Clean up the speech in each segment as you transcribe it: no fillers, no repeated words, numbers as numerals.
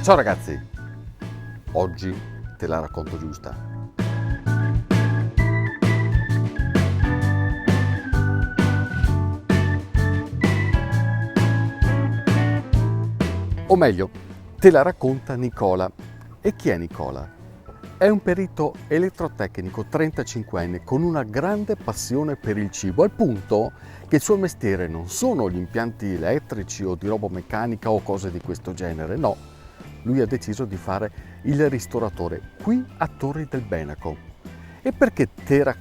Ciao ragazzi, oggi te la racconto giusta. O meglio, te la racconta Nicola. E chi è Nicola? È un perito elettrotecnico 35enne con una grande passione per il cibo, al punto che il suo mestiere non sono gli impianti elettrici o di robomeccanica o cose di questo genere, no. Lui ha deciso di fare il ristoratore qui a Torri del Benaco. E perché te la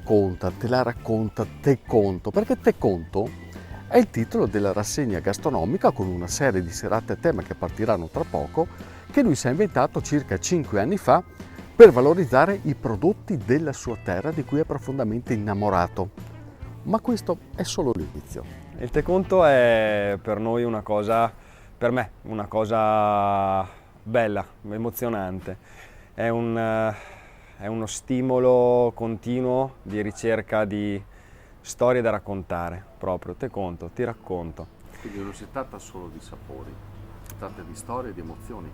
racconta, te conto? Perché te conto è il titolo della rassegna gastronomica con una serie di serate a tema che partiranno tra poco, che lui si è inventato circa 5 anni fa per valorizzare i prodotti della sua terra di cui è profondamente innamorato. Ma questo è solo l'inizio. Il Te Conto è per noi una cosa, per me, una cosa bella, emozionante. È uno stimolo continuo di ricerca di storie da raccontare, proprio. Te conto, ti racconto. Quindi non si tratta solo di sapori, si tratta di storie e di emozioni.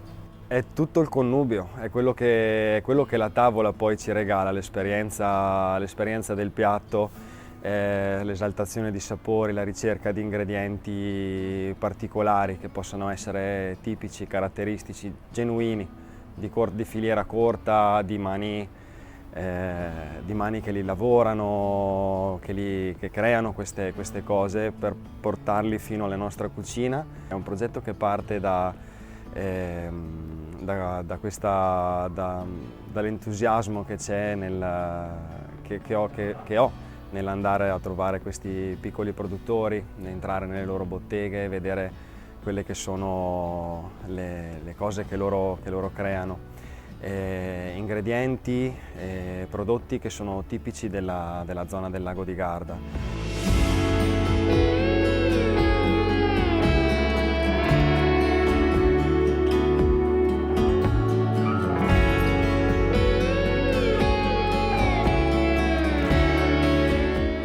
È tutto il connubio, è quello che la tavola poi ci regala, l'esperienza del piatto, l'esaltazione di sapori, la ricerca di ingredienti particolari che possano essere tipici, caratteristici, genuini, di filiera corta, di mani che li lavorano, che creano queste cose per portarli fino alla nostra cucina. È un progetto che parte dall'entusiasmo che c'è che ho nell'andare a trovare questi piccoli produttori, entrare nelle loro botteghe e vedere quelle che sono le cose che loro creano. Ingredienti e prodotti che sono tipici della zona del lago di Garda.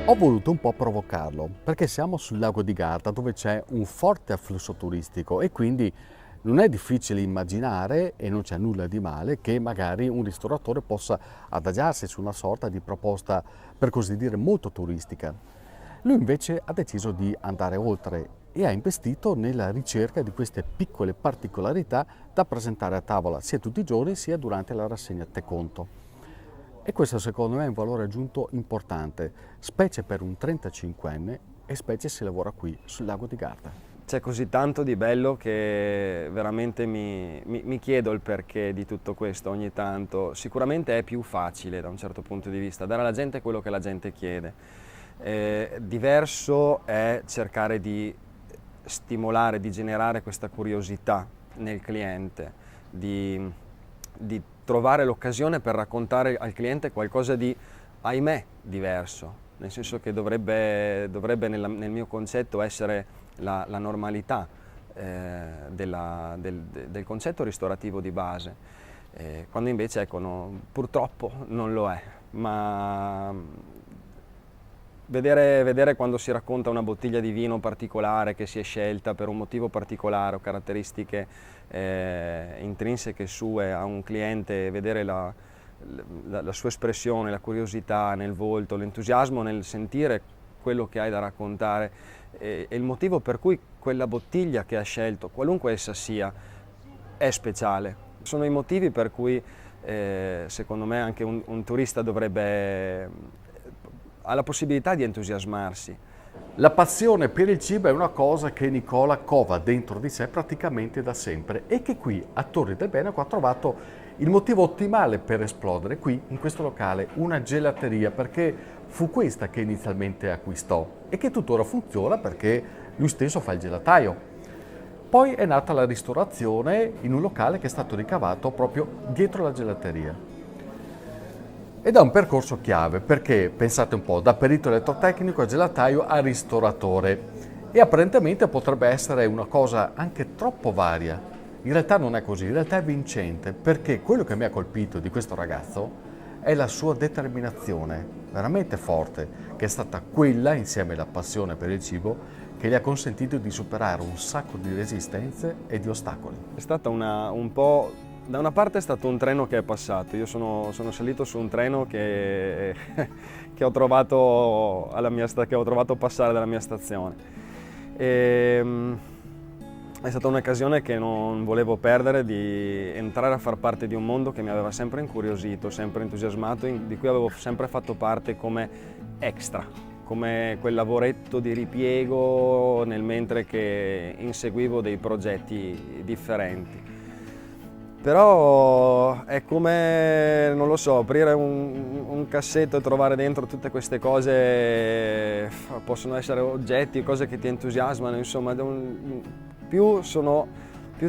Ho voluto un po' provocarlo perché siamo sul lago di Garda dove c'è un forte afflusso turistico e quindi non è difficile immaginare, e non c'è nulla di male, che magari un ristoratore possa adagiarsi su una sorta di proposta, per così dire, molto turistica. Lui invece ha deciso di andare oltre e ha investito nella ricerca di queste piccole particolarità da presentare a tavola sia tutti i giorni sia durante la rassegna Te Conto. E questo secondo me è un valore aggiunto importante, specie per un 35enne e specie se lavora qui sul lago di Garda. C'è così tanto di bello che veramente mi chiedo il perché di tutto questo ogni tanto. Sicuramente è più facile da un certo punto di vista dare alla gente quello che la gente chiede. Diverso è cercare di stimolare, di generare questa curiosità nel cliente, di trovare l'occasione per raccontare al cliente qualcosa di, ahimè, diverso, nel senso che dovrebbe nel mio concetto essere la normalità del concetto ristorativo di base, quando invece ecco, purtroppo non lo è, ma vedere quando si racconta una bottiglia di vino particolare che si è scelta per un motivo particolare o caratteristiche intrinseche sue a un cliente, vedere la sua espressione, la curiosità nel volto, l'entusiasmo nel sentire quello che hai da raccontare e il motivo per cui quella bottiglia che ha scelto, qualunque essa sia, è speciale. Sono i motivi per cui secondo me anche un turista ha la possibilità di entusiasmarsi. La passione per il cibo è una cosa che Nicola cova dentro di sé praticamente da sempre e che qui a Torri del Benaco ha trovato il motivo ottimale per esplodere qui in questo locale, una gelateria, perché fu questa che inizialmente acquistò e che tuttora funziona perché lui stesso fa il gelataio. Poi è nata la ristorazione in un locale che è stato ricavato proprio dietro la gelateria. Ed è un percorso chiave perché, pensate un po', da perito elettrotecnico a gelataio a ristoratore e apparentemente potrebbe essere una cosa anche troppo varia. In realtà non è così, in realtà è vincente perché quello che mi ha colpito di questo ragazzo è la sua determinazione veramente forte, che è stata quella, insieme alla passione per il cibo, che gli ha consentito di superare un sacco di resistenze e di ostacoli. È stata da una parte è stato un treno che è passato, io sono salito su un treno che ho trovato passare dalla mia stazione. È stata un'occasione che non volevo perdere, di entrare a far parte di un mondo che mi aveva sempre incuriosito, sempre entusiasmato, di cui avevo sempre fatto parte come extra, come quel lavoretto di ripiego nel mentre che inseguivo dei progetti differenti. Però è come, non lo so, aprire un cassetto e trovare dentro tutte queste cose, possono essere oggetti, cose che ti entusiasmano, insomma, più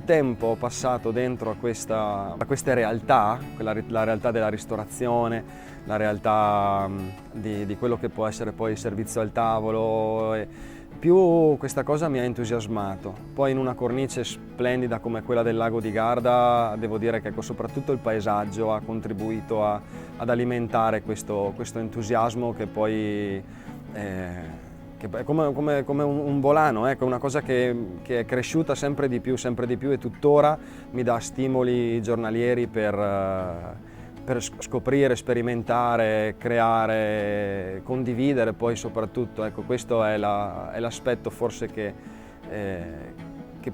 tempo ho passato dentro a queste realtà, la realtà della ristorazione, la realtà di quello che può essere poi il servizio al tavolo, più questa cosa mi ha entusiasmato. Poi in una cornice splendida come quella del lago di Garda, devo dire che soprattutto il paesaggio ha contribuito ad alimentare questo entusiasmo che poi che è come un volano, ecco, una cosa che è cresciuta sempre di più e tuttora mi dà stimoli giornalieri per scoprire, sperimentare, creare, condividere poi soprattutto. Ecco, questo è l'aspetto forse che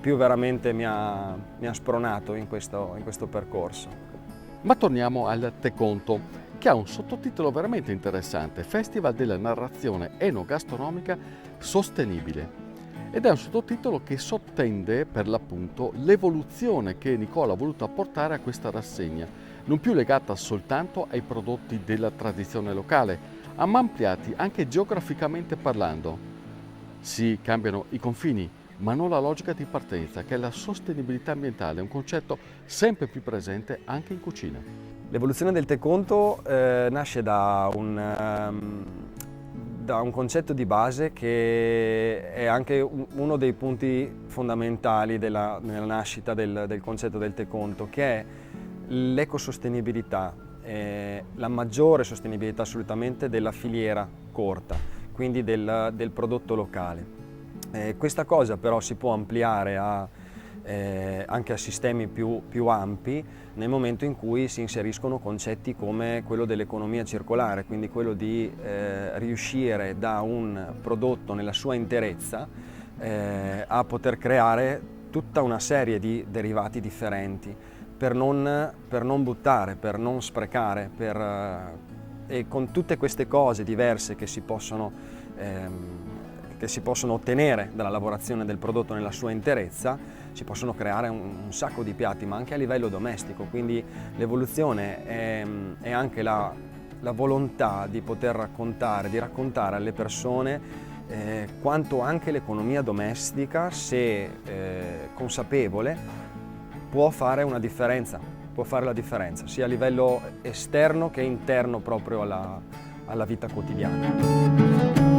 più veramente mi ha spronato in questo percorso. Ma torniamo al Teconto, che ha un sottotitolo veramente interessante: Festival della narrazione enogastronomica sostenibile. Ed è un sottotitolo che sottende per l'appunto l'evoluzione che Nicola ha voluto apportare a questa rassegna, non più legata soltanto ai prodotti della tradizione locale, ma ampliati anche geograficamente parlando. Si cambiano i confini, ma non la logica di partenza, che è la sostenibilità ambientale, un concetto sempre più presente anche in cucina. L'evoluzione del Teconto nasce da un concetto di base che è anche uno dei punti fondamentali nella nascita del concetto del Teconto, che è l'ecosostenibilità, la maggiore sostenibilità assolutamente della filiera corta, quindi del prodotto locale. Questa cosa però si può ampliare anche a sistemi più ampi nel momento in cui si inseriscono concetti come quello dell'economia circolare, quindi quello di riuscire da un prodotto nella sua interezza a poter creare tutta una serie di derivati differenti per non buttare, per non sprecare, e con tutte queste cose diverse che si possono ottenere dalla lavorazione del prodotto nella sua interezza, si possono creare un sacco di piatti, ma anche a livello domestico. Quindi l'evoluzione è anche la volontà di poter raccontare alle persone quanto anche l'economia domestica, se consapevole, può fare la differenza, sia a livello esterno che interno proprio alla vita quotidiana.